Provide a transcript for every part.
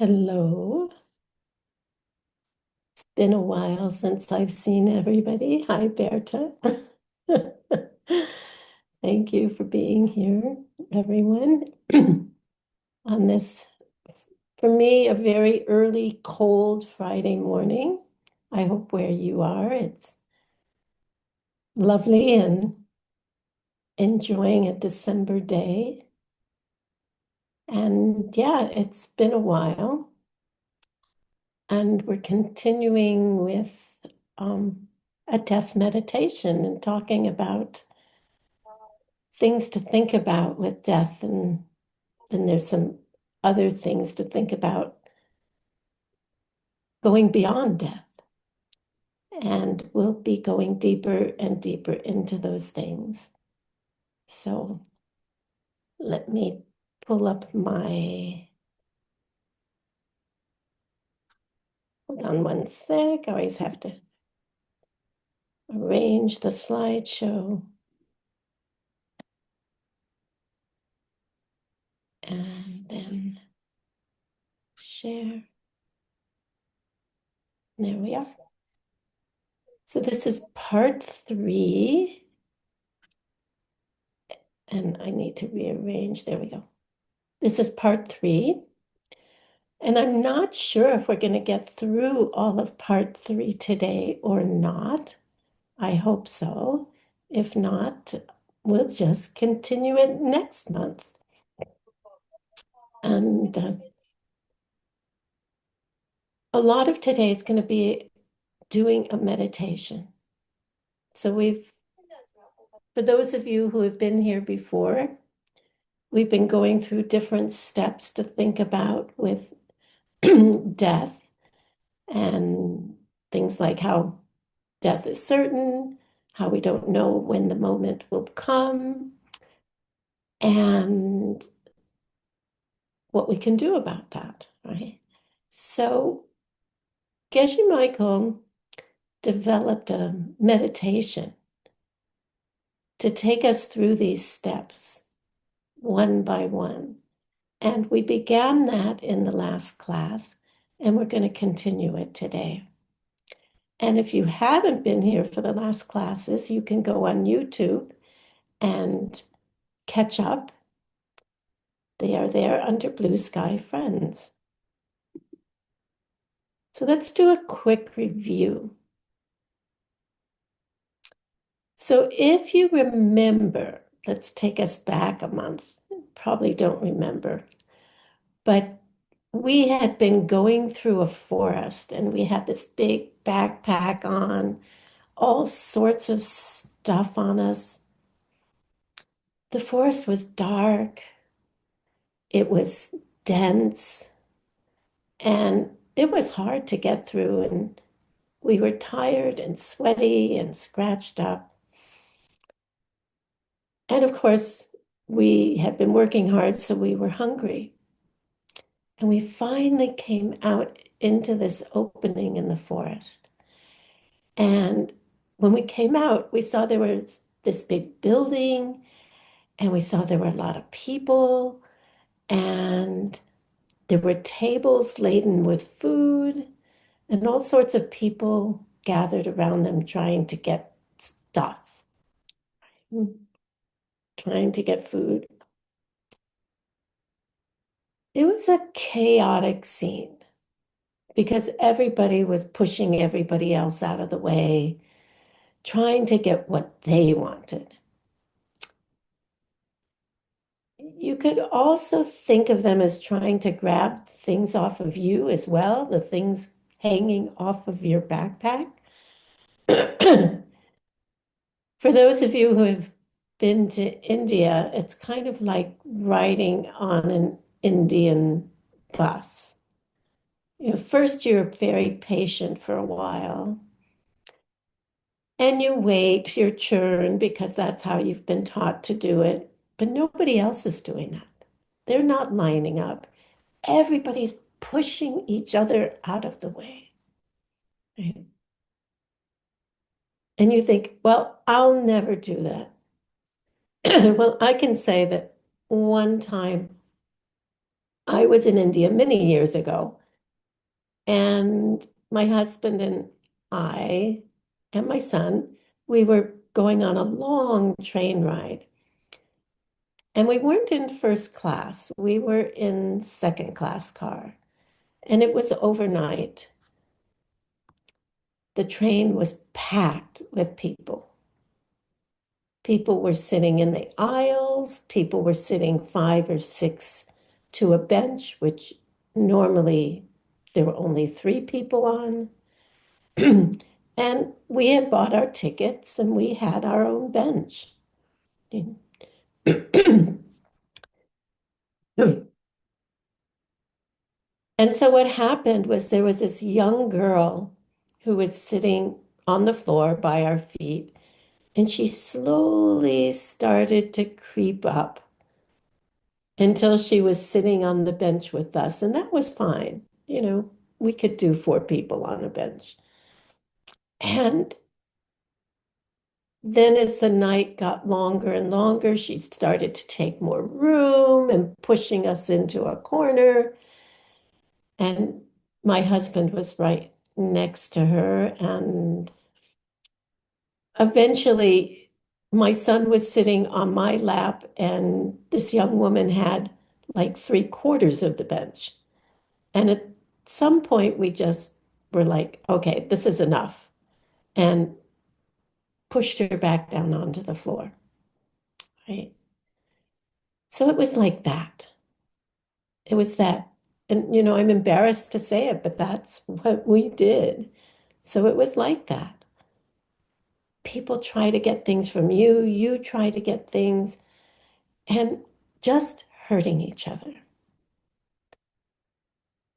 Hello. It's been a while since I've seen everybody. Hi, Berta. Thank you for being here, everyone. On this, for me, a very early, cold Friday morning. I hope where you are, it's lovely and enjoying a December day. And yeah, it's been a while. And we're continuing with a death meditation and talking about things to think about with death. And then there's some other things to think about going beyond death. And we'll be going deeper and deeper into those things. So let me pull up hold on one sec. I always have to arrange the slideshow and then share. There we are. So this is part 3, and I need to rearrange. There we go. This is part 3, and I'm not sure if we're going to get through all of part 3 today or not. I hope so. If not, we'll just continue it next month. And a lot of today is going to be doing a meditation. So for those of you who have been here before, we've been going through different steps to think about with death and things like how death is certain, how we don't know when the moment will come, and what we can do about that, right? So Geshe Michael developed a meditation to take us through these steps one by one. And we began that in the last class, and we're going to continue it today. And if you haven't been here for the last classes, you can go on YouTube and catch up. They are there under Blue Sky Friends. So let's do a quick review. So if you remember, let's take us back a month. Probably don't remember, but we had been going through a forest and we had this big backpack on, all sorts of stuff on us. The forest was dark, it was dense, and it was hard to get through. And we were tired and sweaty and scratched up. And of course, we had been working hard, so we were hungry. And we finally came out into this opening in the forest. And when we came out, we saw there was this big building, and we saw there were a lot of people, and there were tables laden with food, and all sorts of people gathered around them trying to get stuff, trying to get food. It was a chaotic scene because everybody was pushing everybody else out of the way, trying to get what they wanted. You could also think of them as trying to grab things off of you as well, the things hanging off of your backpack. For those of you who have been to India, it's kind of like riding on an Indian bus. First you're very patient for a while, and you wait your turn because that's how you've been taught to do it. But nobody else is doing that. They're not lining up. Everybody's pushing each other out of the way. Right? And you think, well, I'll never do that. Well, I can say that one time I was in India many years ago, and my husband and I and my son, we were going on a long train ride. And we weren't in first class. We were in second class car. And it was overnight. The train was packed with people. People were sitting in the aisles. People were sitting five or six to a bench, which normally there were only three people on. And we had bought our tickets and we had our own bench. And so what happened was there was this young girl who was sitting on the floor by our feet, and she slowly started to creep up until she was sitting on the bench with us. And that was fine. We could do four people on a bench. And then as the night got longer and longer, she started to take more room and pushing us into a corner. And my husband was right next to her. And eventually, my son was sitting on my lap, and this young woman had like three-quarters of the bench. And at some point, we just were like, okay, this is enough, and pushed her back down onto the floor. Right. So it was like that. It was that. And, I'm embarrassed to say it, but that's what we did. So it was like that. People try to get things from you, you try to get things, and just hurting each other.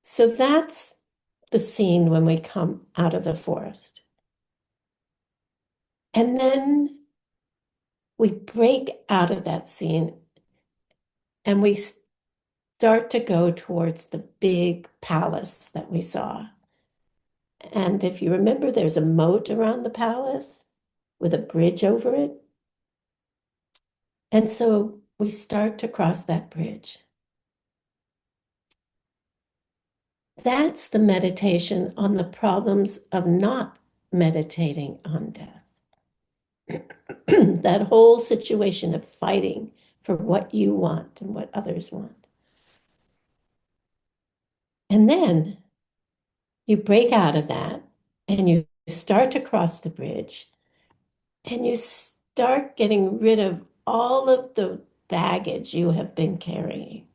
So that's the scene when we come out of the forest. And then we break out of that scene and we start to go towards the big palace that we saw. And if you remember, there's a moat around the palace with a bridge over it. And so we start to cross that bridge. That's the meditation on the problems of not meditating on death. That whole situation of fighting for what you want and what others want. And then you break out of that and you start to cross the bridge and you start getting rid of all of the baggage you have been carrying.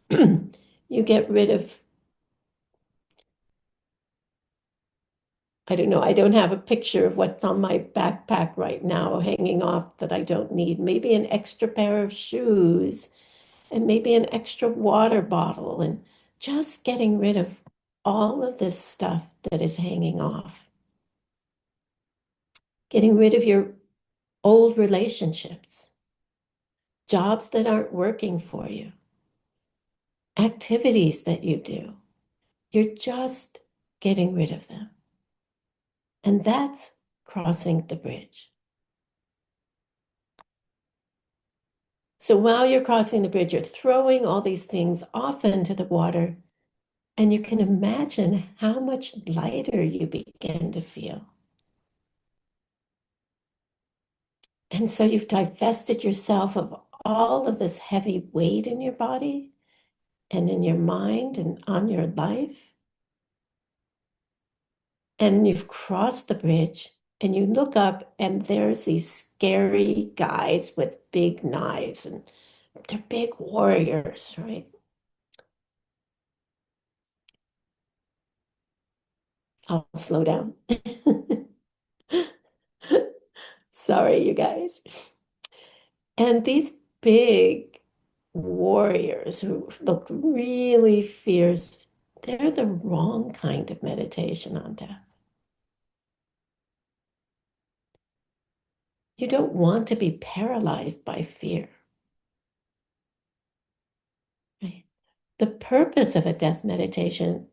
You get rid of, I don't know, I don't have a picture of what's on my backpack right now hanging off that I don't need. Maybe an extra pair of shoes and maybe an extra water bottle and just getting rid of all of this stuff that is hanging off. Getting rid of your old relationships, jobs that aren't working for you, activities that you do. You're just getting rid of them. And that's crossing the bridge. So while you're crossing the bridge, you're throwing all these things off into the water, and you can imagine how much lighter you begin to feel. And so you've divested yourself of all of this heavy weight in your body and in your mind and on your life. And you've crossed the bridge and you look up and there's these scary guys with big knives and they're big warriors, right? I'll slow down. Sorry, you guys. And these big warriors who look really fierce, they're the wrong kind of meditation on death. You don't want to be paralyzed by fear. Right? The purpose of a death meditation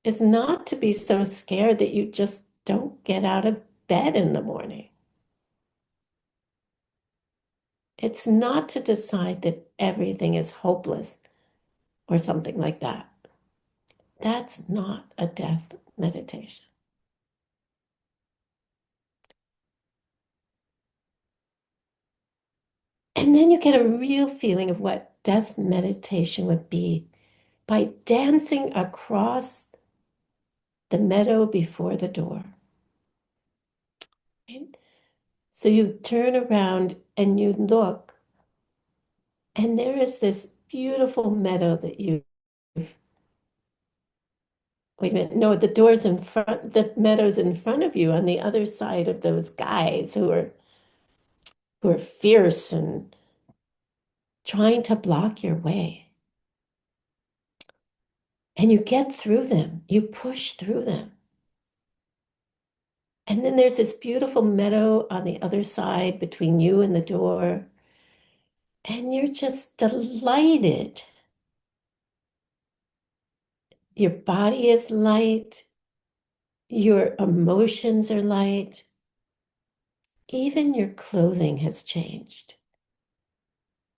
is not to be so scared that you just don't get out of bed in the morning. It's not to decide that everything is hopeless or something like that. That's not a death meditation. And then you get a real feeling of what death meditation would be by dancing across the meadow before the door. Right? So you turn around and you look, and there is this beautiful meadow that you've, wait a minute, no, the door's in front, the meadow's in front of you on the other side of those guys who are fierce and trying to block your way. And you get through them, you push through them. And then there's this beautiful meadow on the other side between you and the door. And you're just delighted. Your body is light, your emotions are light, even your clothing has changed.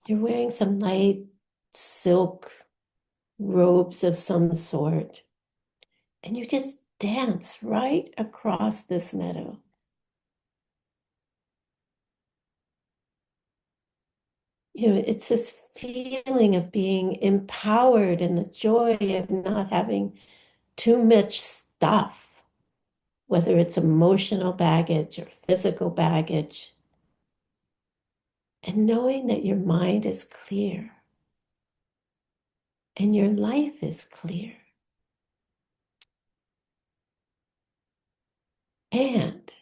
You're wearing some light silk robes of some sort, and you just dance right across this meadow. It's this feeling of being empowered and the joy of not having too much stuff, whether it's emotional baggage or physical baggage, and knowing that your mind is clear and your life is clear, and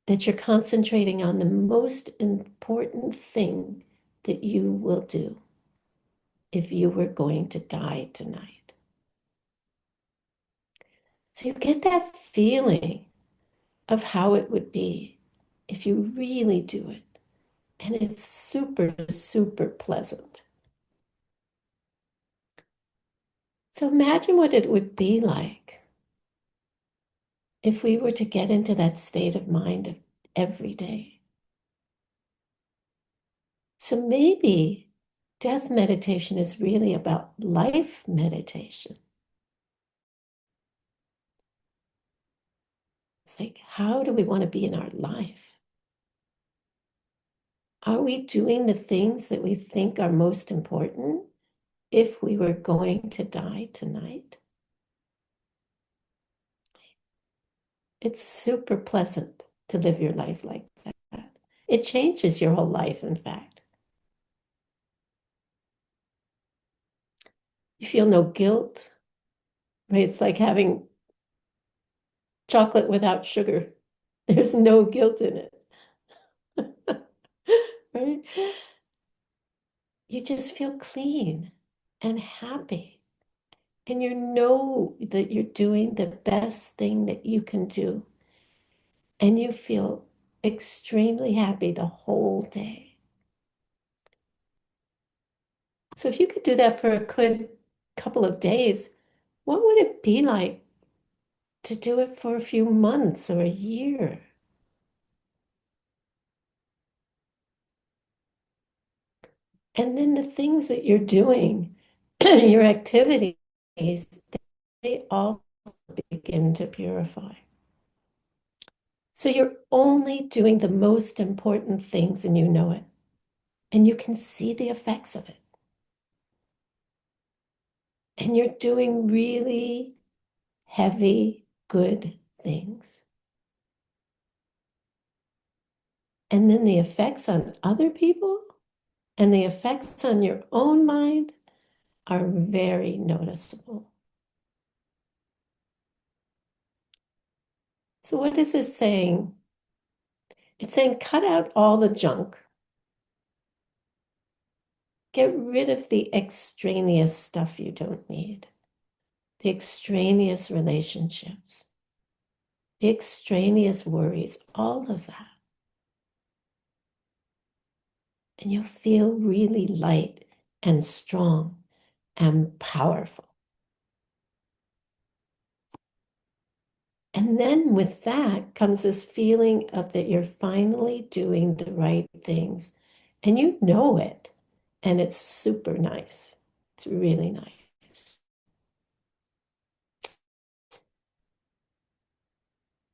that you're concentrating on the most important thing that you will do if you were going to die tonight. So you get that feeling of how it would be if you really do it. And it's super, super pleasant. So imagine what it would be like if we were to get into that state of mind of every day. So maybe death meditation is really about life meditation. It's like, how do we want to be in our life? Are we doing the things that we think are most important if we were going to die tonight? It's super pleasant to live your life like that. It changes your whole life, in fact. You feel no guilt, right? It's like having chocolate without sugar. There's no guilt in it, right? You just feel clean and happy. And you know that you're doing the best thing that you can do. And you feel extremely happy the whole day. So if you could do that for a good couple of days, what would it be like to do it for a few months or a year? And then the things that you're doing, your activities, they all begin to purify. So you're only doing the most important things and you know it. And you can see the effects of it. And you're doing really heavy, good things. And then the effects on other people and the effects on your own mind are very noticeable. So what is this saying? It's saying cut out all the junk. Get rid of the extraneous stuff you don't need, the extraneous relationships, the extraneous worries, all of that. And you'll feel really light and strong and powerful. And then with that comes this feeling of that you're finally doing the right things and you know it. And it's super nice It's really nice.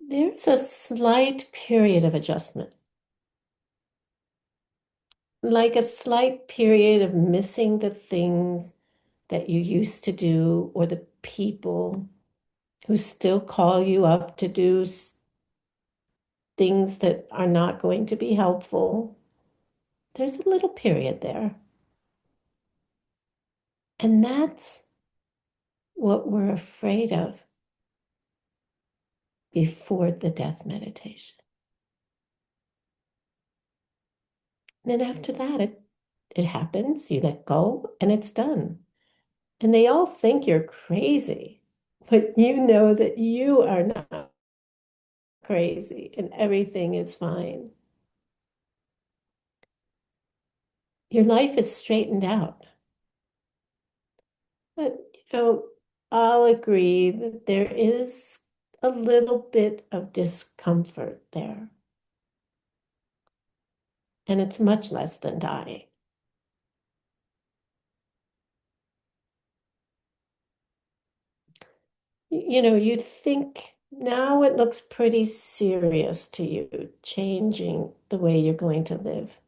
There's a slight period of adjustment, like a slight period of missing the things that you used to do or the people who still call you up to do things that are not going to be helpful. There's a little period there. And that's what we're afraid of before the death meditation. And then after that, it happens, you let go, and it's done. And they all think you're crazy, but you know that you are not crazy and everything is fine. Your life is straightened out. But, I'll agree that there is a little bit of discomfort there. And it's much less than dying. You'd think now it looks pretty serious to you, changing the way you're going to live.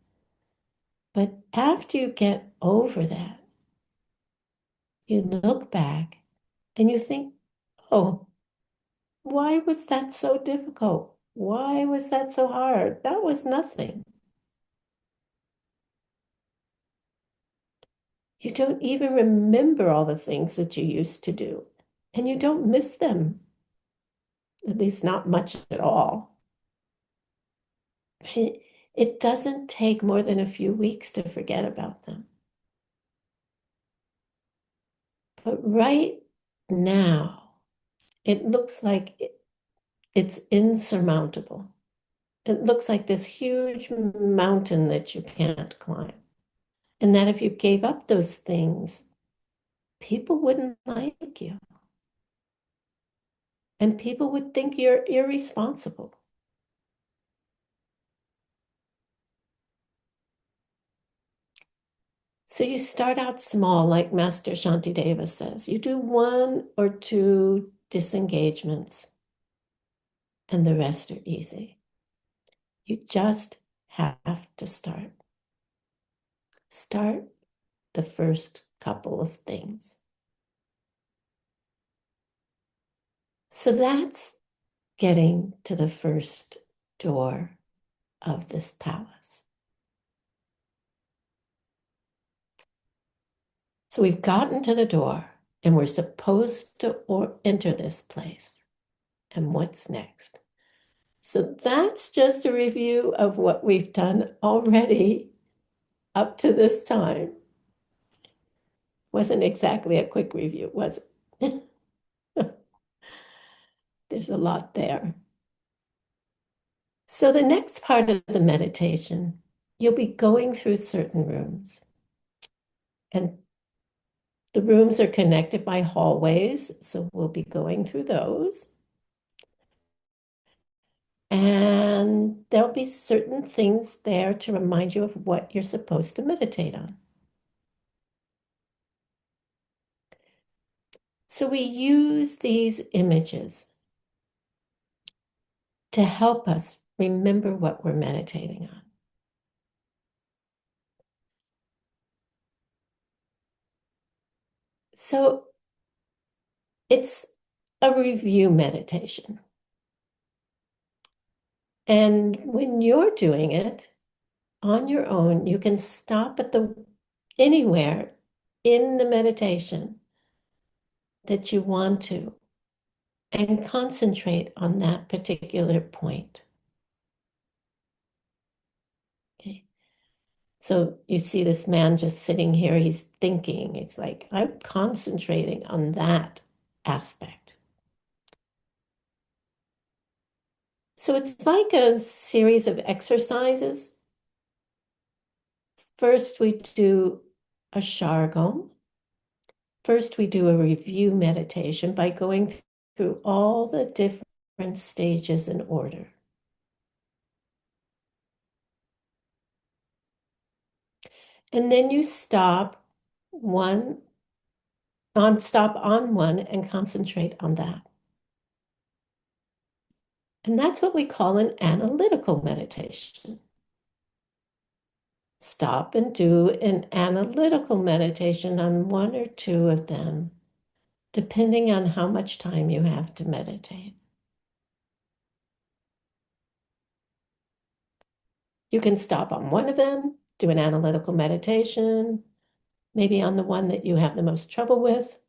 But after you get over that, you look back and you think, oh, why was that so difficult? Why was that so hard? That was nothing. You don't even remember all the things that you used to do, and you don't miss them, at least not much at all. It doesn't take more than a few weeks to forget about them. But right now, it looks like it's insurmountable. It looks like this huge mountain that you can't climb. And that if you gave up those things, people wouldn't like you. And people would think you're irresponsible. So you start out small, like Master Shantideva says. You do one or two disengagements, and the rest are easy. You just have to start. Start the first couple of things. So that's getting to the first door of this palace. So we've gotten to the door and we're supposed to enter this place. And what's next? So that's just a review of what we've done already up to this time. Wasn't exactly a quick review, was it? There's a lot there. So the next part of the meditation, you'll be going through certain rooms. And the rooms are connected by hallways, so we'll be going through those. And there'll be certain things there to remind you of what you're supposed to meditate on. So we use these images to help us remember what we're meditating on. So it's a review meditation. And when you're doing it on your own, you can stop at anywhere in the meditation that you want to and concentrate on that particular point. Okay. So you see this man just sitting here, he's thinking. It's like, I'm concentrating on that aspect. So it's like a series of exercises. First, we do a shargam. First, we do a review meditation by going through all the different stages in order. And then you stop 1 stop on one and concentrate on that. And that's what we call an analytical meditation. Stop and do an analytical meditation on one or two of them, depending on how much time you have to meditate. You can stop on one of them, do an analytical meditation, maybe on the one that you have the most trouble with,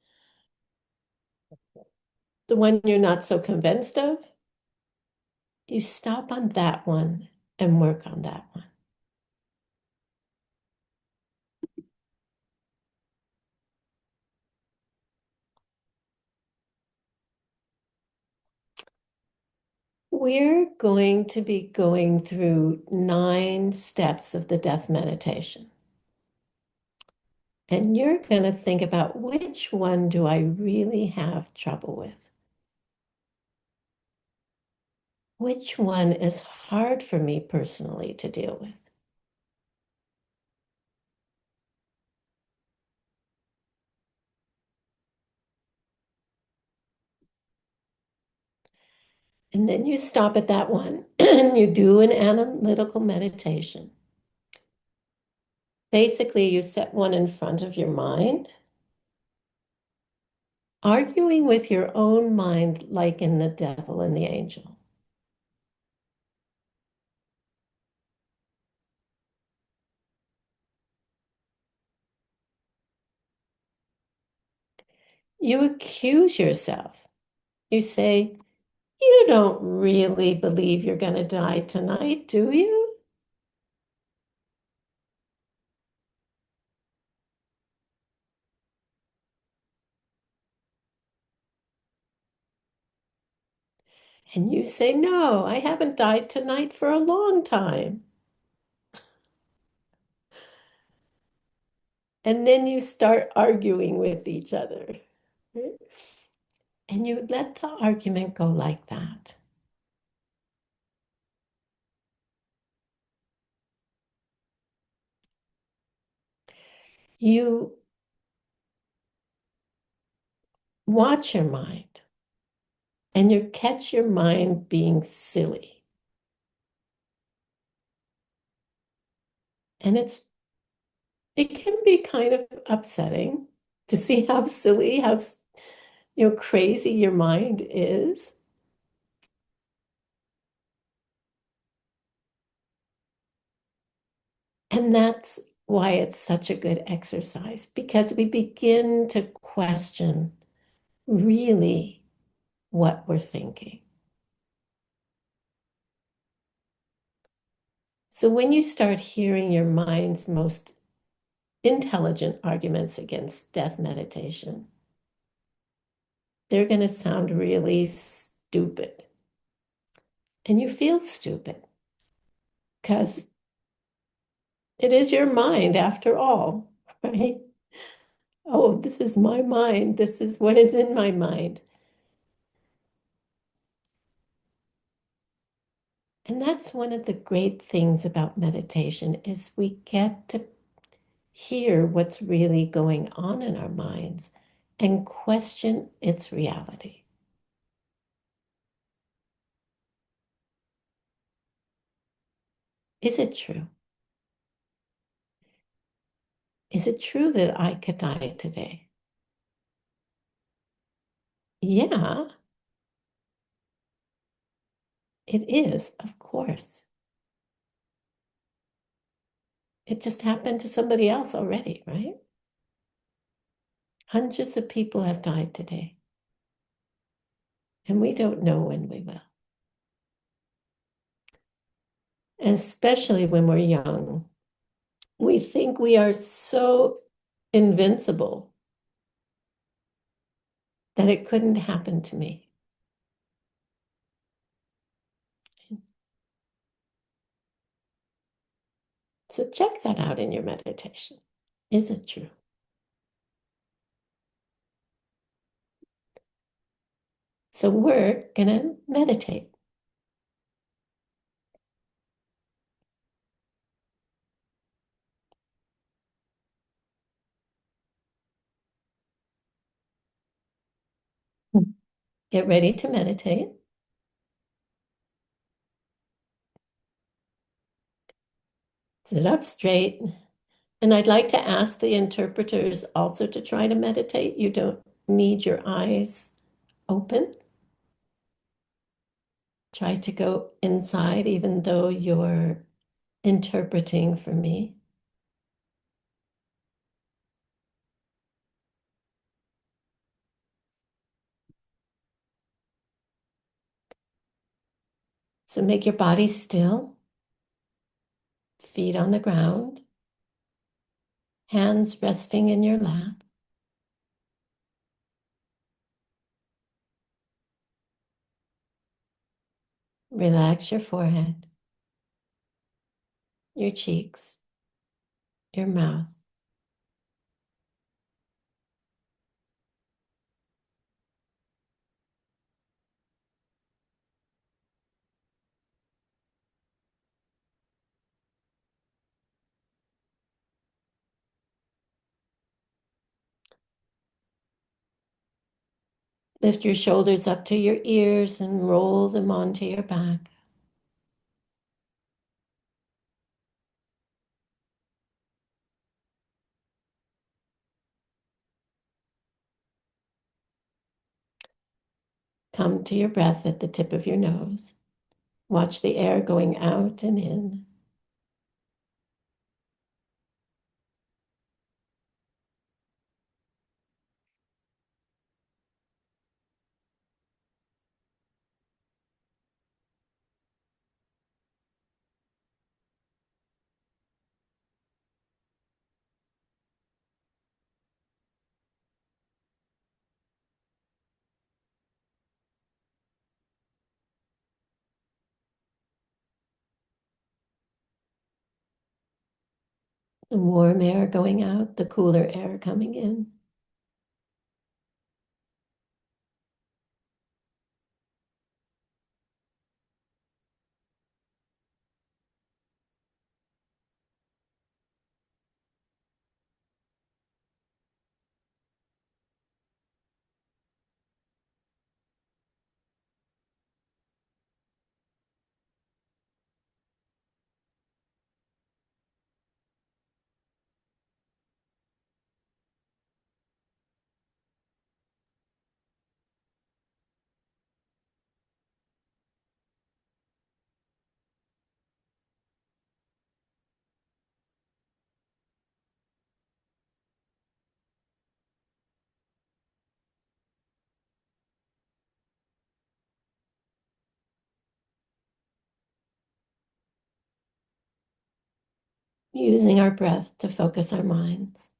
the one you're not so convinced of. You stop on that one and work on that one. We're going to be going through 9 steps of the death meditation. And you're going to think about which one do I really have trouble with? Which one is hard for me personally to deal with? And then you stop at that one and you do an analytical meditation. Basically, you set one in front of your mind, arguing with your own mind like in the devil and the angel. You accuse yourself. You say, you don't really believe you're going to die tonight, do you? And you say, no, I haven't died tonight for a long time. And then you start arguing with each other. Right? And you let the argument go like that. You watch your mind and you catch your mind being silly. And it can be kind of upsetting to see how silly, how crazy your mind is. And that's why it's such a good exercise, because we begin to question really what we're thinking. So when you start hearing your mind's most intelligent arguments against death meditation, they're going to sound really stupid. And you feel stupid because it is your mind after all, right? Oh, this is my mind. This is what is in my mind. And that's one of the great things about meditation is we get to hear what's really going on in our minds and question its reality. Is it true? Is it true that I could die today? Yeah, it is, of course. It just happened to somebody else already, right? Hundreds of people have died today, and we don't know when we will. And especially when we're young, we think we are so invincible that it couldn't happen to me. So check that out in your meditation. Is it true? So we're going to meditate. Get ready to meditate. Sit up straight. And I'd like to ask the interpreters also to try to meditate. You don't need your eyes open. Try to go inside, even though you're interpreting for me. So make your body still, feet on the ground, hands resting in your lap. Relax your forehead, your cheeks, your mouth. Lift your shoulders up to your ears and roll them onto your back. Come to your breath at the tip of your nose. Watch the air going out and in. The warm air going out, the cooler air coming in. Using our breath to focus our minds.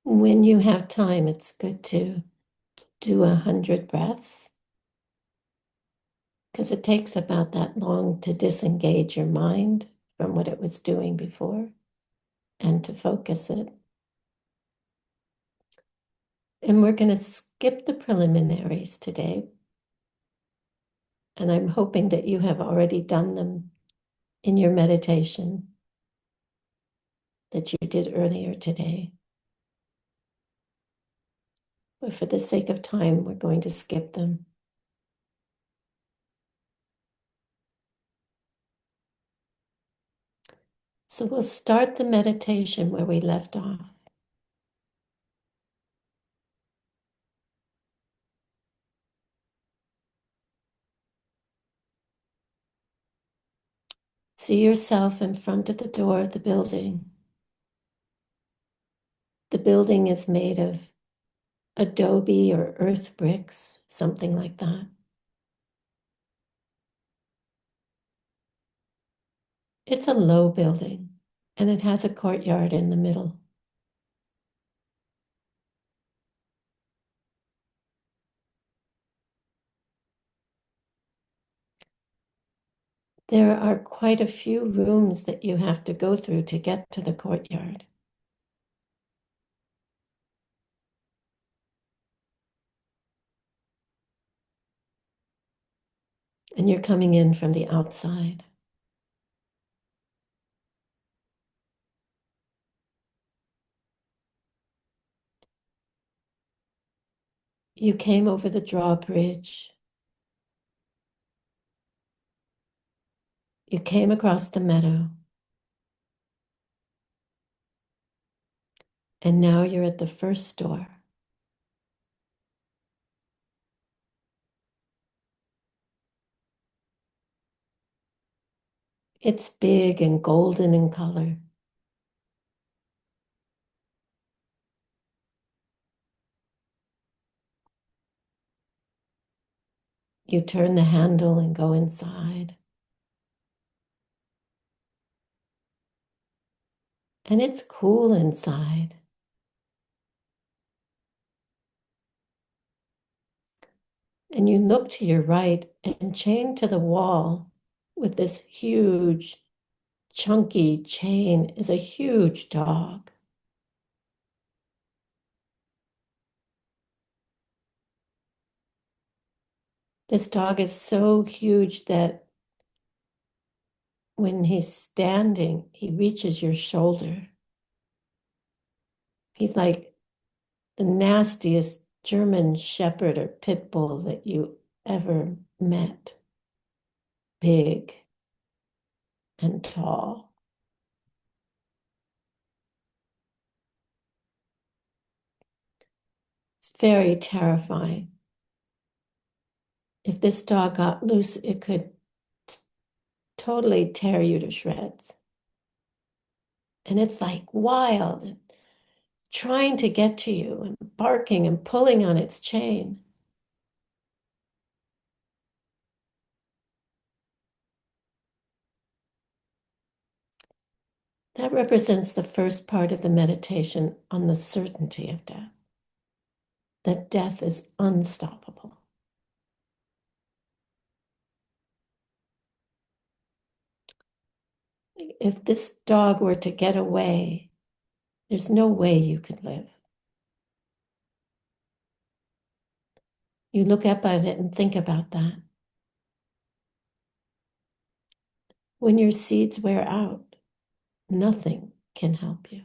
When you have time, it's good to do 100 breaths because it takes about that long to disengage your mind from what it was doing before and to focus it. And we're going to skip the preliminaries today. And I'm hoping that you have already done them in your meditation that you did earlier today. But for the sake of time, we're going to skip them. So we'll start the meditation where we left off. See yourself in front of the door of the building. The building is made of adobe or earth bricks, something like that. It's a low building and it has a courtyard in the middle. There are quite a few rooms that you have to go through to get to the courtyard. And you're coming in from the outside. You came over the drawbridge. You came across the meadow. And now you're at the first door. It's big and golden in color. You turn the handle and go inside. And it's cool inside. And you look to your right, and chained to the wall with this huge, chunky chain is a huge dog. This dog is so huge that when he's standing, he reaches your shoulder. He's like the nastiest German shepherd or pit bull that you ever met. Big and tall. It's very terrifying. If this dog got loose, it could totally tear you to shreds. And it's like wild and trying to get to you and barking and pulling on its chain. That represents the first part of the meditation on the certainty of death, that death is unstoppable. If this dog were to get away, there's no way you could live. You look up at it and think about that. When your seeds wear out, nothing can help you.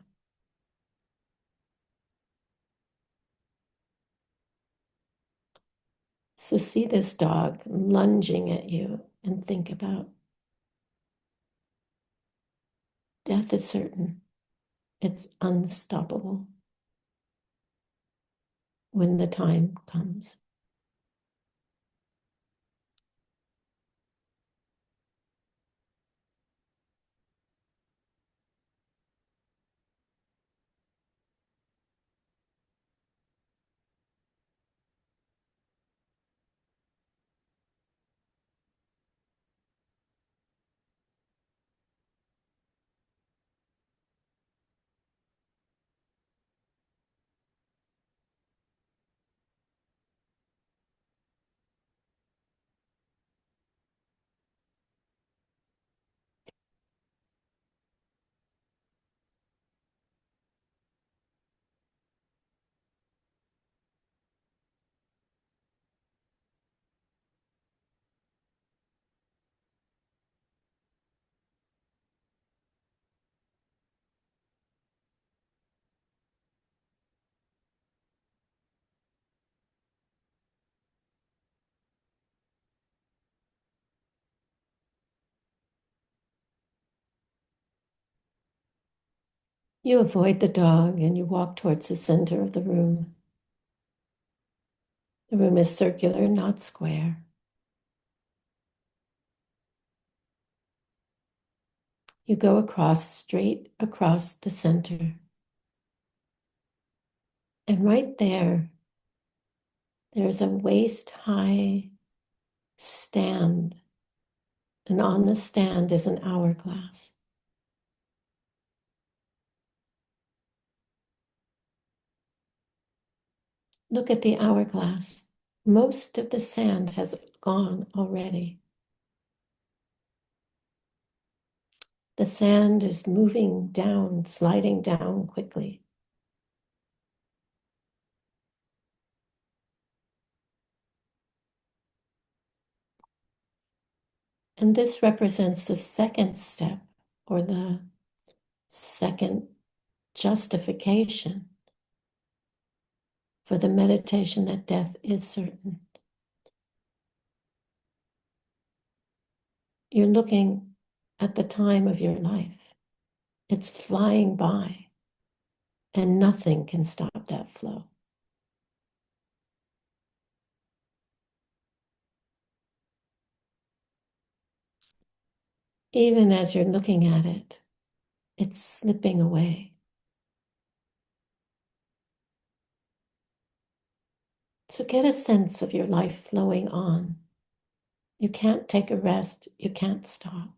So see this dog lunging at you and think about death is certain. It's unstoppable when the time comes. You avoid the dog and you walk towards the center of the room. The room is circular, not square. You go straight across the center. And right there, there's a waist-high stand. And on the stand is an hourglass. Look at the hourglass. Most of the sand has gone already. The sand is moving down, sliding down quickly. And this represents the second step, or the second justification for the meditation that death is certain. You're looking at the time of your life. It's flying by, and nothing can stop that flow. Even as you're looking at it, it's slipping away. So get a sense of your life flowing on. You can't take a rest. You can't stop.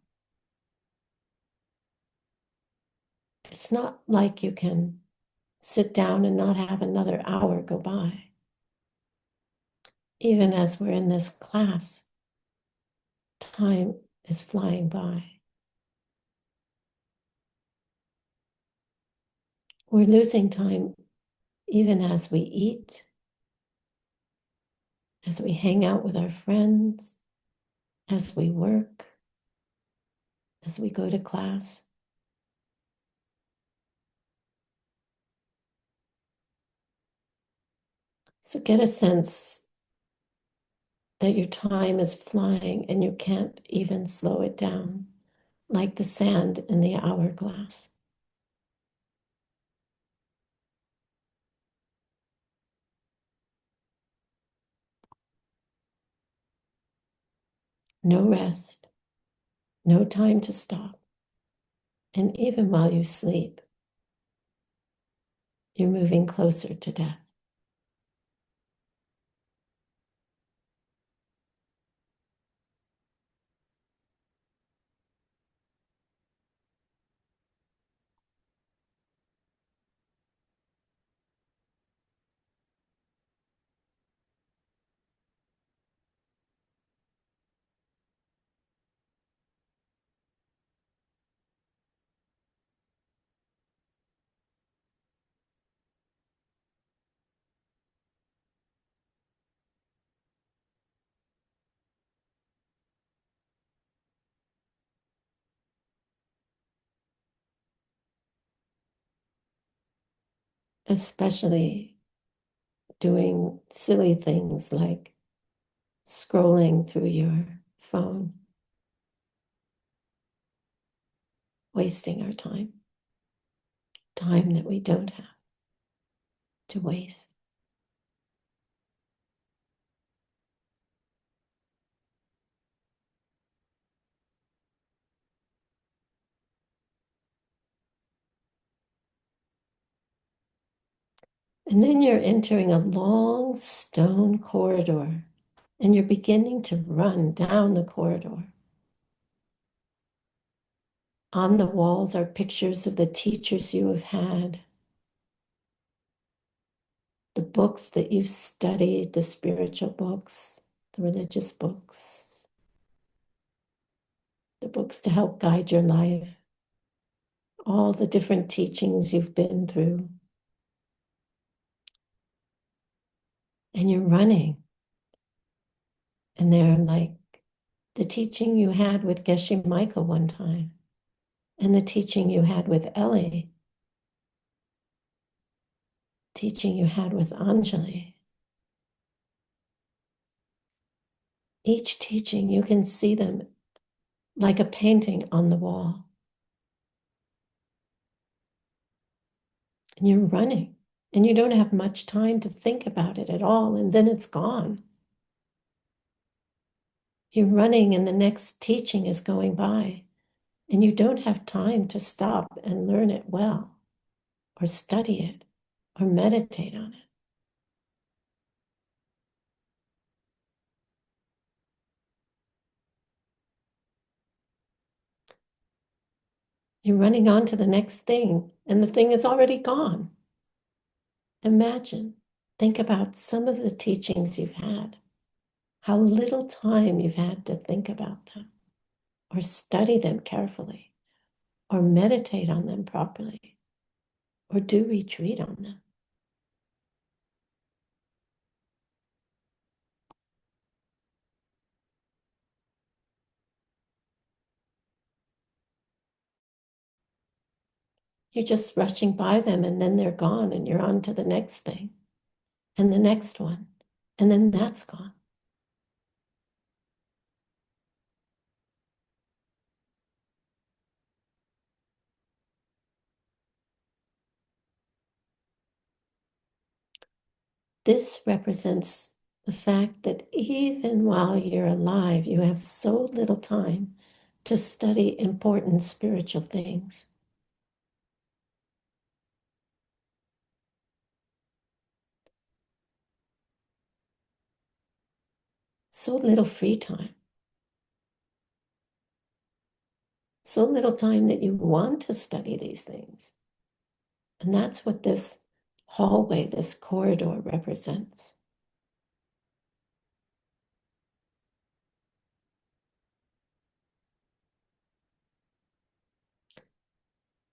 It's not like you can sit down and not have another hour go by. Even as we're in this class, time is flying by. We're losing time even as we eat, as we hang out with our friends, as we work, as we go to class. So get a sense that your time is flying and you can't even slow it down, like the sand in the hourglass. No rest, no time to stop. And even while you sleep, you're moving closer to death. Especially doing silly things like scrolling through your phone, wasting our time, time that we don't have to waste. And then you're entering a long stone corridor and you're beginning to run down the corridor. On the walls are pictures of the teachers you have had, the books that you've studied, the spiritual books, the religious books, the books to help guide your life, all the different teachings you've been through. And you're running. And they're like the teaching you had with Geshe Michael one time, and the teaching you had with Ellie, teaching you had with Anjali. Each teaching, you can see them like a painting on the wall. And you're running, and you don't have much time to think about it at all, and then it's gone. You're running, and the next teaching is going by, and you don't have time to stop and learn it well, or study it, or meditate on it. You're running on to the next thing, and the thing is already gone. Imagine Think about some of the teachings you've had, how little time you've had to think about them, or study them carefully, or meditate on them properly, or do retreat on them. You're just rushing by them and then they're gone and you're on to the next thing and the next one, and then that's gone. This represents the fact that even while you're alive, you have so little time to study important spiritual things. So little free time. So little time that you want to study these things. And that's what this hallway, this corridor represents.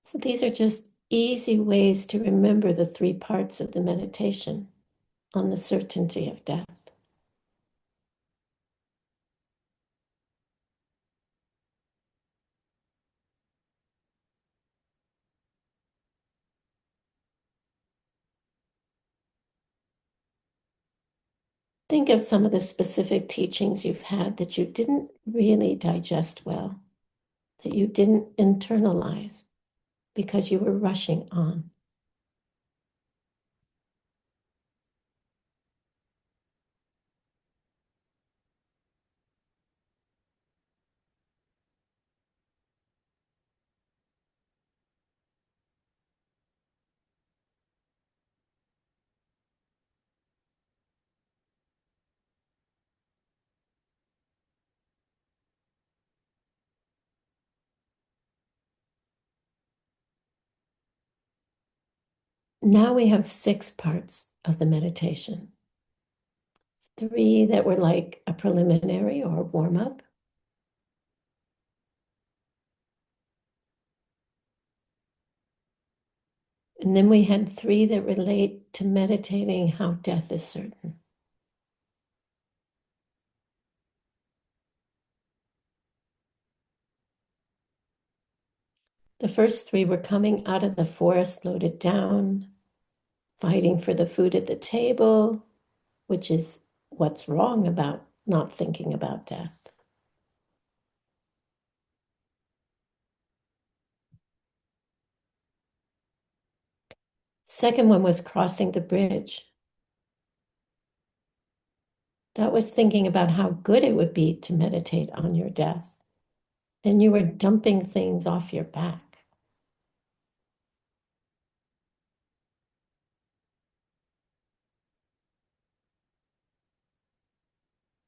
So these are just easy ways to remember the three parts of the meditation on the certainty of death. Think of some of the specific teachings you've had that you didn't really digest well, that you didn't internalize because you were rushing on. Now we have 6 parts of the meditation. 3 that were like a preliminary or a warm-up. And then we had 3 that relate to meditating how death is certain. The first 3 were coming out of the forest loaded down, fighting for the food at the table, which is what's wrong about not thinking about death. Second one was crossing the bridge. That was thinking about how good it would be to meditate on your death. And you were dumping things off your back.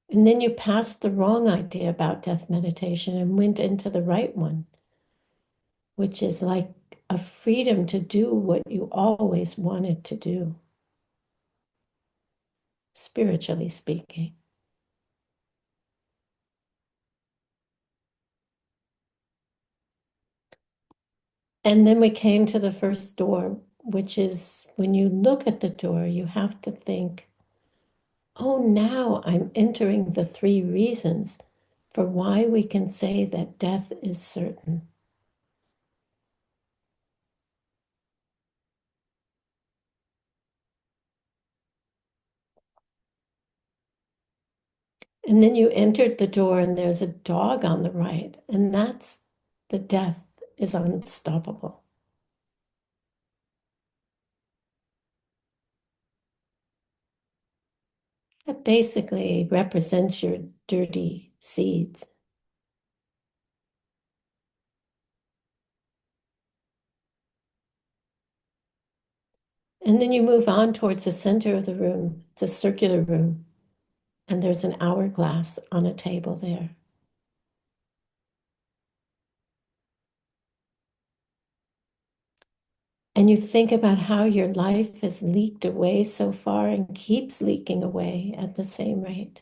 And then you passed the wrong idea about death meditation and went into the right one, which is like a freedom to do what you always wanted to do, spiritually speaking. And then we came to the first door, which is when you look at the door, you have to think, oh, now I'm entering the 3 reasons for why we can say that death is certain. And then you entered the door and there's a dog on the right, and that's the death is unstoppable. That basically represents your dirty seeds. And then you move on towards the center of the room. It's a circular room, and there's an hourglass on a table there. And you think about how your life has leaked away so far and keeps leaking away at the same rate.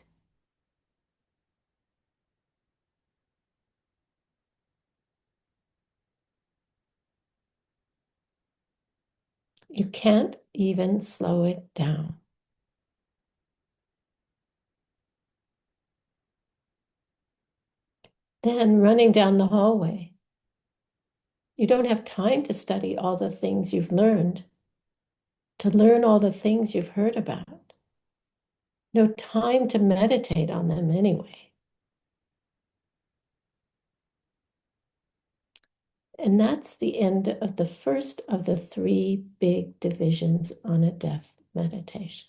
You can't even slow it down. Then running down the hallway, you don't have time to study all the things you've learned, to learn all the things you've heard about. No time to meditate on them anyway. And that's the end of the first of the three big divisions on a death meditation.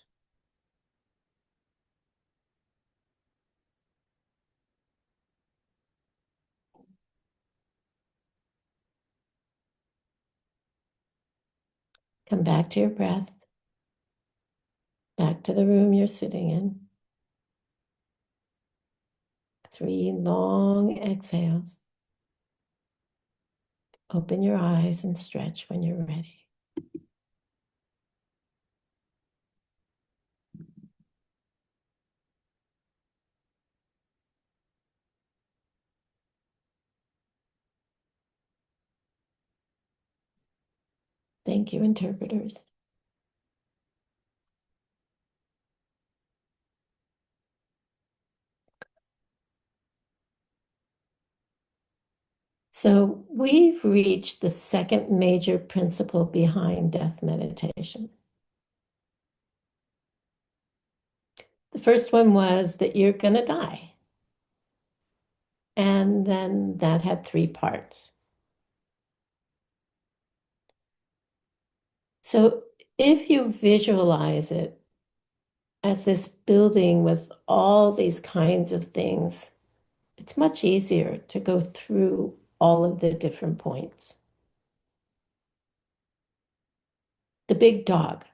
Come back to your breath, back to the room you're sitting in. 3 long exhales. Open your eyes and stretch when you're ready. Thank you, interpreters. So we've reached the second major principle behind death meditation. The first one was that you're going to die. And then that had 3 parts. So if you visualize it as this building with all these kinds of things, it's much easier to go through all of the different points. The big dog,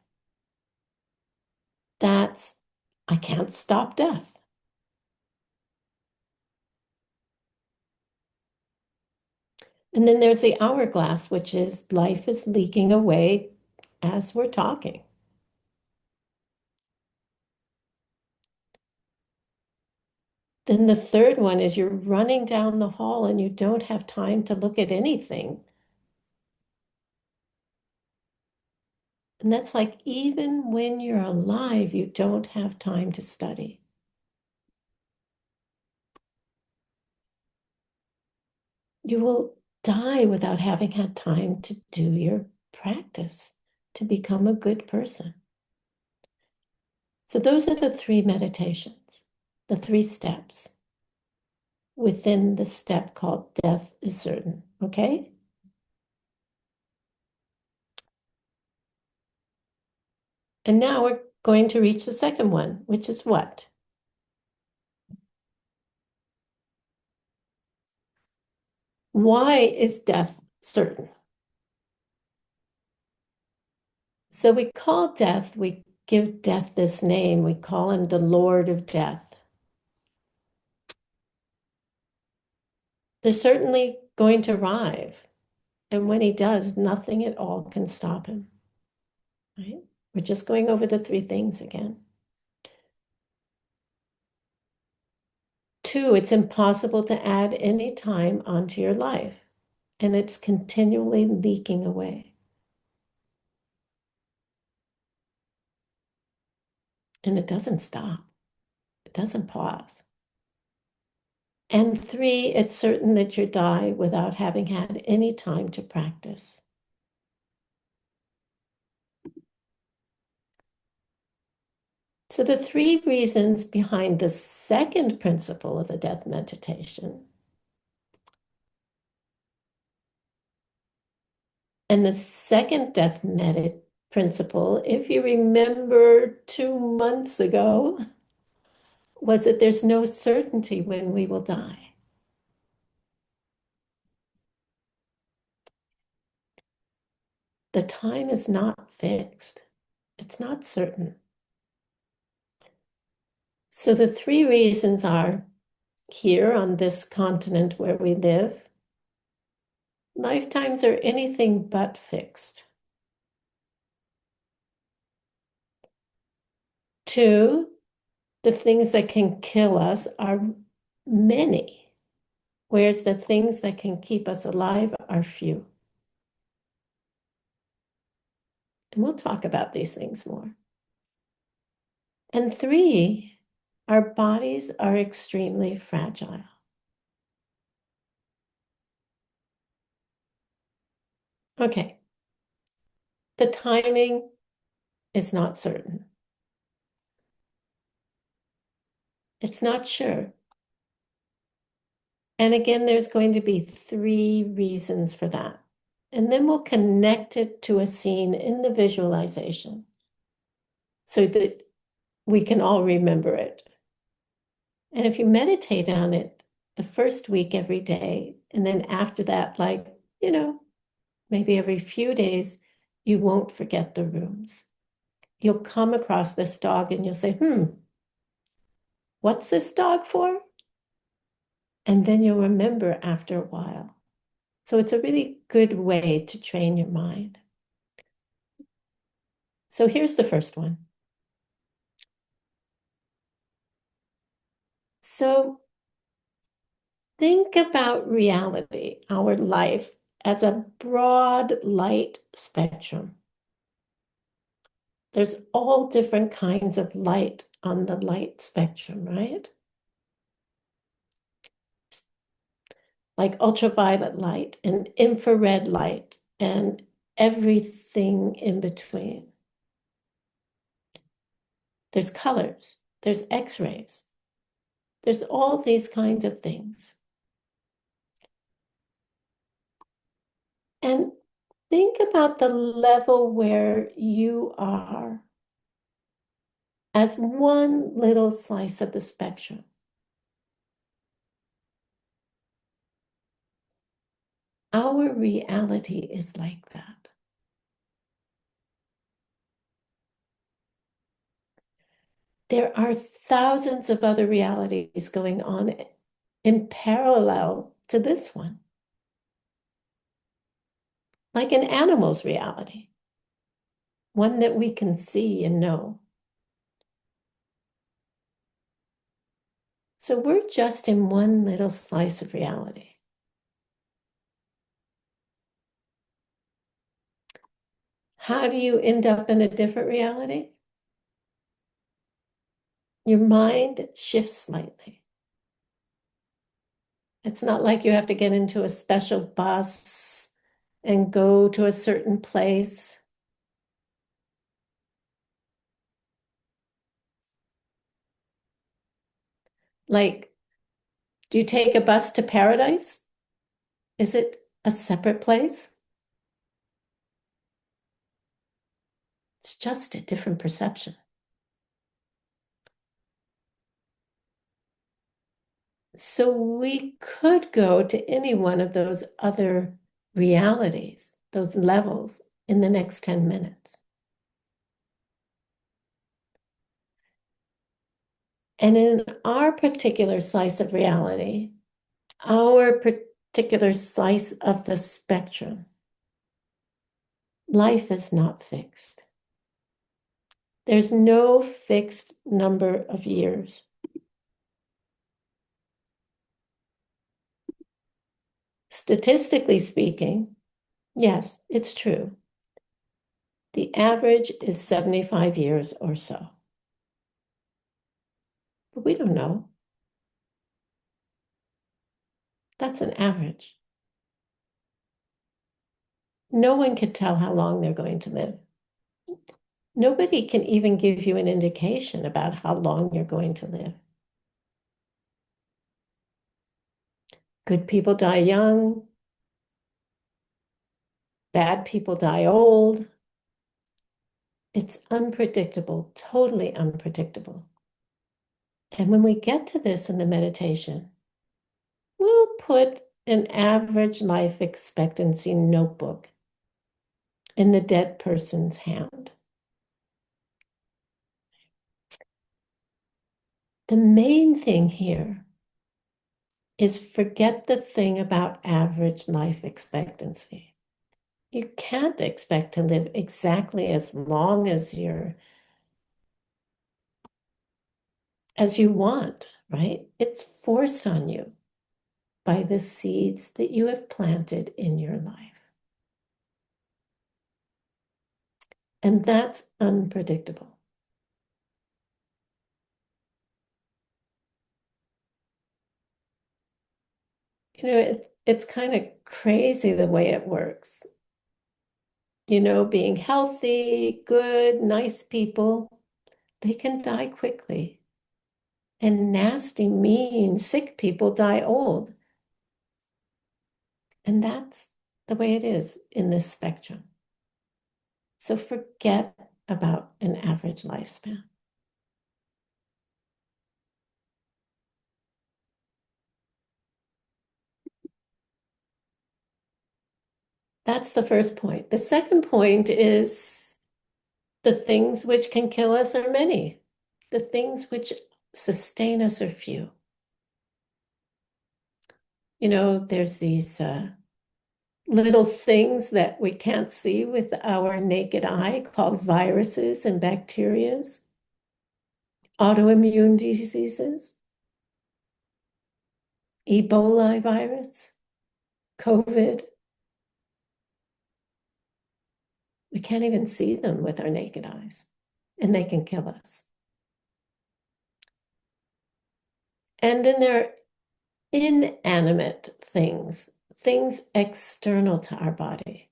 that's, I can't stop death. And then there's the hourglass, which is life is leaking away as we're talking. Then the third one is you're running down the hall and you don't have time to look at anything. And that's like even when you're alive, you don't have time to study. You will die without having had time to do your practice to become a good person. So those are the 3 meditations, the 3 steps within the step called death is certain, okay? And now we're going to reach the second one, which is what? Why is death certain? So we give death this name. We call him the Lord of Death. They're certainly going to arrive. And when he does, nothing at all can stop him, right? We're just going over the 3 things again. 2, it's impossible to add any time onto your life, and it's continually leaking away. And it doesn't stop. It doesn't pause. And 3, it's certain that you die without having had any time to practice. So the 3 reasons behind the second principle of the death meditation and the second death principle, if you remember 2 months ago, was that there's no certainty when we will die. The time is not fixed. It's not certain. So the 3 reasons are here on this continent where we live, lifetimes are anything but fixed. Two, the things that can kill us are many, whereas the things that can keep us alive are few. And we'll talk about these things more. And three, our bodies are extremely fragile. Okay. The timing is not certain. It's not sure. And again, there's going to be three reasons for that. And then we'll connect it to a scene in the visualization so that we can all remember it. And if you meditate on it the first week every day, and then after that, like, maybe every few days, you won't forget the rooms. You'll come across this dog and you'll say, what's this dog for? And then you'll remember after a while. So it's a really good way to train your mind. So here's the first one. So think about reality, our life, as a broad light spectrum. There's all different kinds of light on the light spectrum, right? Like ultraviolet light and infrared light and everything in between. There's colors, there's X-rays, there's all these kinds of things. And think about the level where you are as one little slice of the spectrum. Our reality is like that. There are thousands of other realities going on in parallel to this one, like an animal's reality, one that we can see and know. So we're just in one little slice of reality. How do you end up in a different reality? Your mind shifts slightly. It's not like you have to get into a special bus and go to a certain place. Like, do you take a bus to paradise? Is it a separate place? It's just a different perception. So we could go to any one of those other realities, those levels, in the next 10 minutes. And in our particular slice of reality, our particular slice of the spectrum, life is not fixed. There's no fixed number of years. Statistically speaking, yes, it's true. The average is 75 years or so. But we don't know. That's an average. No one can tell how long they're going to live. Nobody can even give you an indication about how long you're going to live. Good people die young. Bad people die old. It's unpredictable, totally unpredictable. And when we get to this in the meditation, we'll put an average life expectancy notebook in the dead person's hand. The main thing here is forget the thing about average life expectancy. You can't expect to live exactly as long as your as you want, right? It's forced on you by the seeds that you have planted in your life. And that's unpredictable. It's kind of crazy the way it works. Being healthy, good, nice people, they can die quickly. And nasty, mean, sick people die old. And that's the way it is in this spectrum. So forget about an average lifespan. That's the first point. The second point is the things which can kill us are many. The things which sustain us are few. There's these little things that we can't see with our naked eye called viruses and bacterias, autoimmune diseases, Ebola virus, COVID. We can't even see them with our naked eyes, and they can kill us. And then there are inanimate things, things external to our body.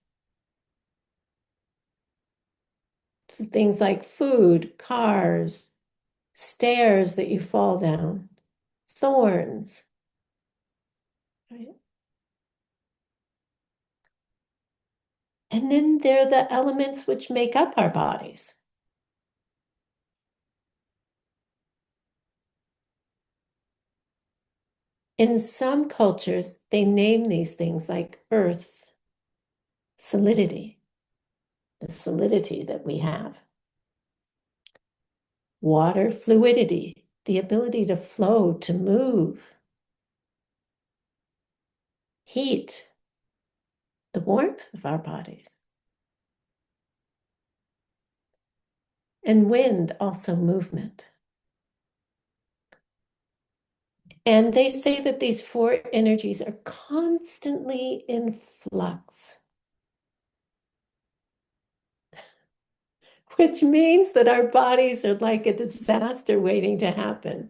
Things like food, cars, stairs that you fall down, thorns, right? And then there are the elements which make up our bodies. In some cultures, they name these things like earth, solidity, the solidity that we have. Water, fluidity, the ability to flow, to move. Heat, the warmth of our bodies. And wind, also movement. And they say that these four energies are constantly in flux, which means that our bodies are like a disaster waiting to happen.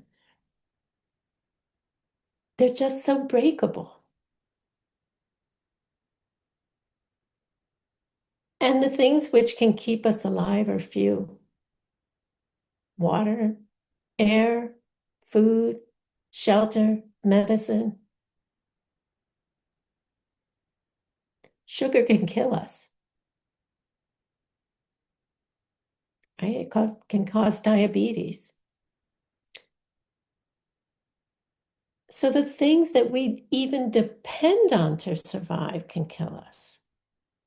They're just so breakable. And the things which can keep us alive are few: water, air, food, shelter, medicine. Sugar can kill us, right? Can cause diabetes. So the things that we even depend on to survive can kill us.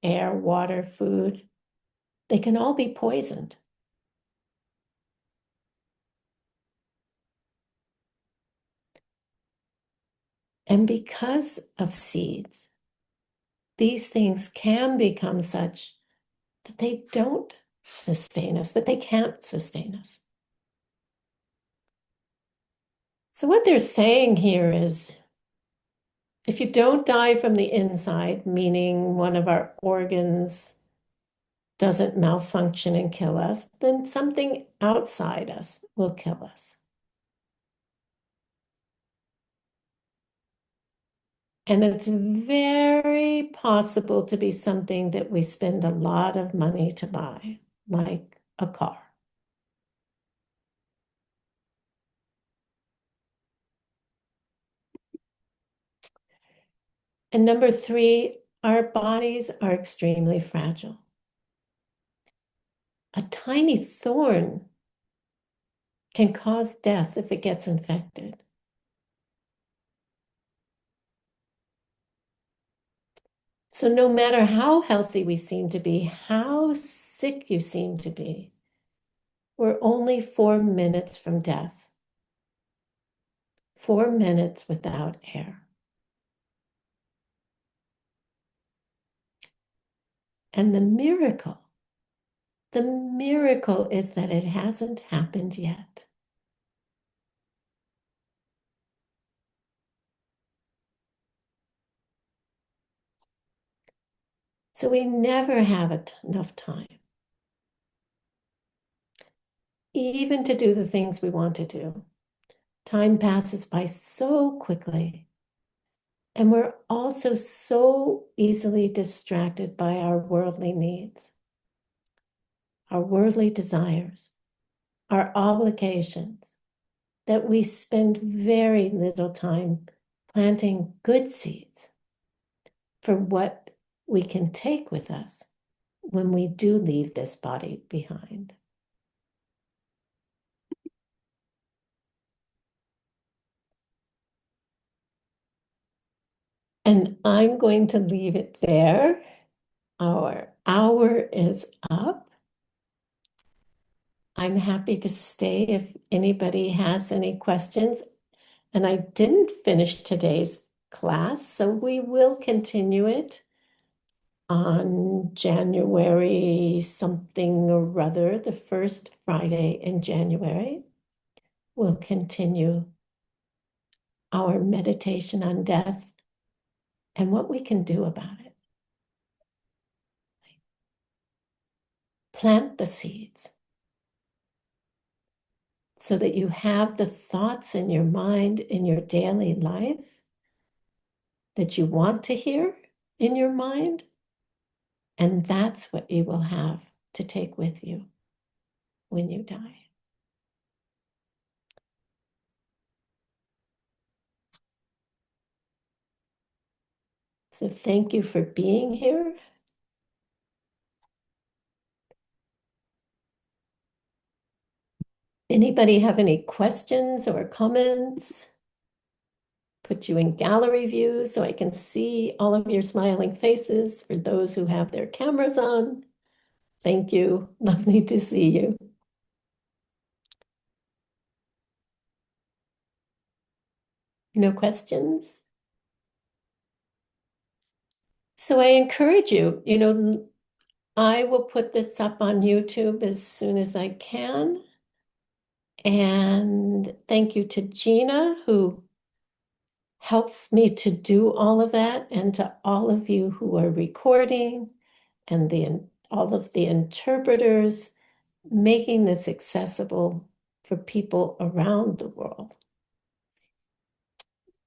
Air, water, food, they can all be poisoned. And because of seeds, these things can become such that they don't sustain us, that they can't sustain us. So what they're saying here is, if you don't die from the inside, meaning one of our organs doesn't malfunction and kill us, then something outside us will kill us. And it's very possible to be something that we spend a lot of money to buy, like a car. And number three, our bodies are extremely fragile. A tiny thorn can cause death if it gets infected. So no matter how healthy we seem to be, how sick you seem to be, we're only 4 minutes from death. 4 minutes without air. And the miracle is that it hasn't happened yet. So we never have enough time, even to do the things we want to do. Time passes by so quickly. And we're also so easily distracted by our worldly needs, our worldly desires, our obligations, that we spend very little time planting good seeds for what we can take with us when we do leave this body behind. And I'm going to leave it there. Our hour is up. I'm happy to stay if anybody has any questions. And I didn't finish today's class, so we will continue it on January something or other, the first Friday in January. We'll continue our meditation on death and what we can do about it. Plant the seeds so that you have the thoughts in your mind in your daily life that you want to hear in your mind. And that's what you will have to take with you when you die. So thank you for being here. Anybody have any questions or comments? Put you in gallery view so I can see all of your smiling faces for those who have their cameras on. Thank you. Lovely to see you. No questions? So I encourage you, I will put this up on YouTube as soon as I can. And thank you to Gina, who helps me to do all of that, and to all of you who are recording, and all of the interpreters, making this accessible for people around the world.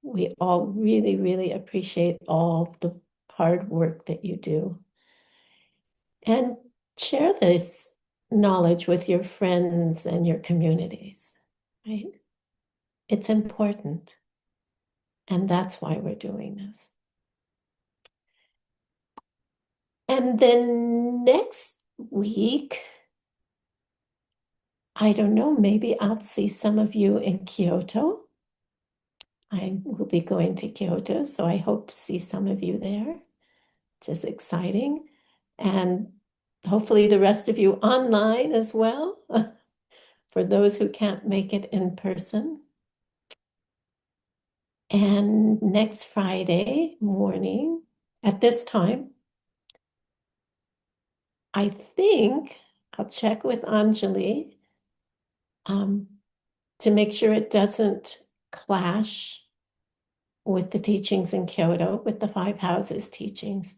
We all really, really appreciate all the hard work that you do. And share this knowledge with your friends and your communities, right? It's important. And that's why we're doing this. And then next week, I don't know, maybe I'll see some of you in Kyoto. I will be going to Kyoto, so I hope to see some of you there. Just exciting. And hopefully the rest of you online as well, for those who can't make it in person. And next Friday morning at this time, I think I'll check with Anjali to make sure it doesn't clash with the teachings in Kyoto, with the Five Houses teachings.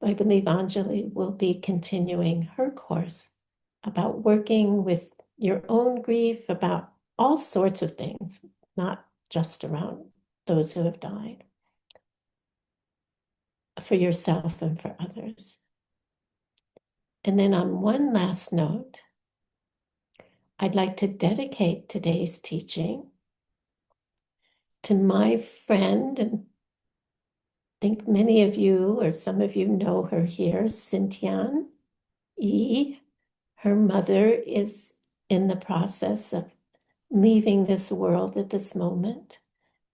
I believe Anjali will be continuing her course about working with your own grief, about all sorts of things, not just around those who have died, for yourself and for others. And then on one last note, I'd like to dedicate today's teaching to my friend, and I think many of you or some of you know her here, Cynthiane E. Her mother is in the process of leaving this world at this moment.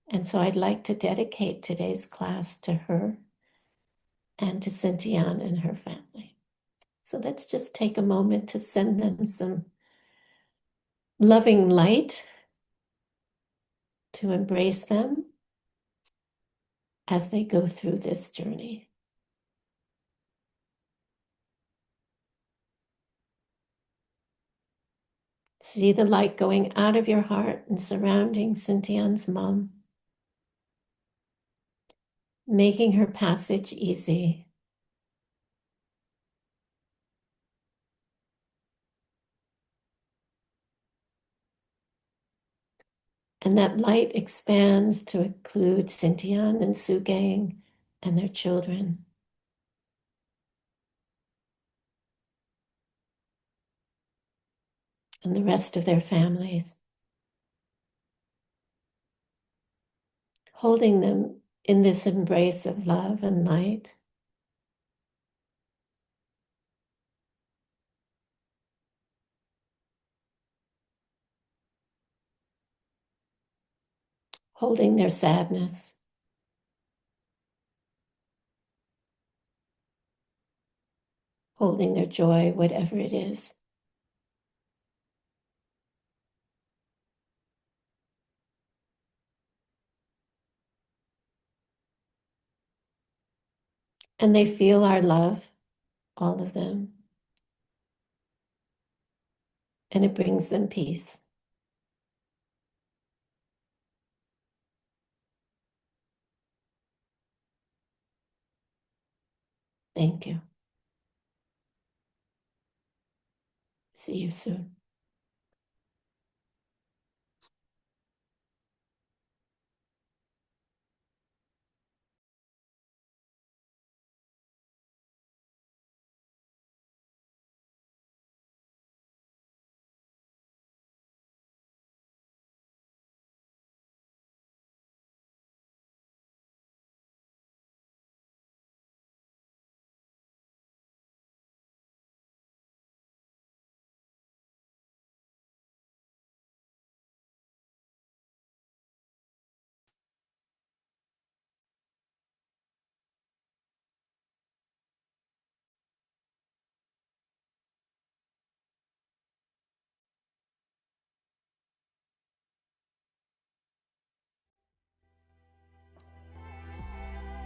And so I'd like to dedicate today's class to her and to Cynthiane and her family. So let's just take a moment to send them some loving light, to embrace them as they go through this journey. See the light going out of your heart and surrounding Cynthiane's mom, making her passage easy. And that light expands to include Xintian and Su Gang and their children and the rest of their families, holding them in this embrace of love and light. Holding their sadness, holding their joy, whatever it is. And they feel our love, all of them, and it brings them peace. Thank you. See you soon.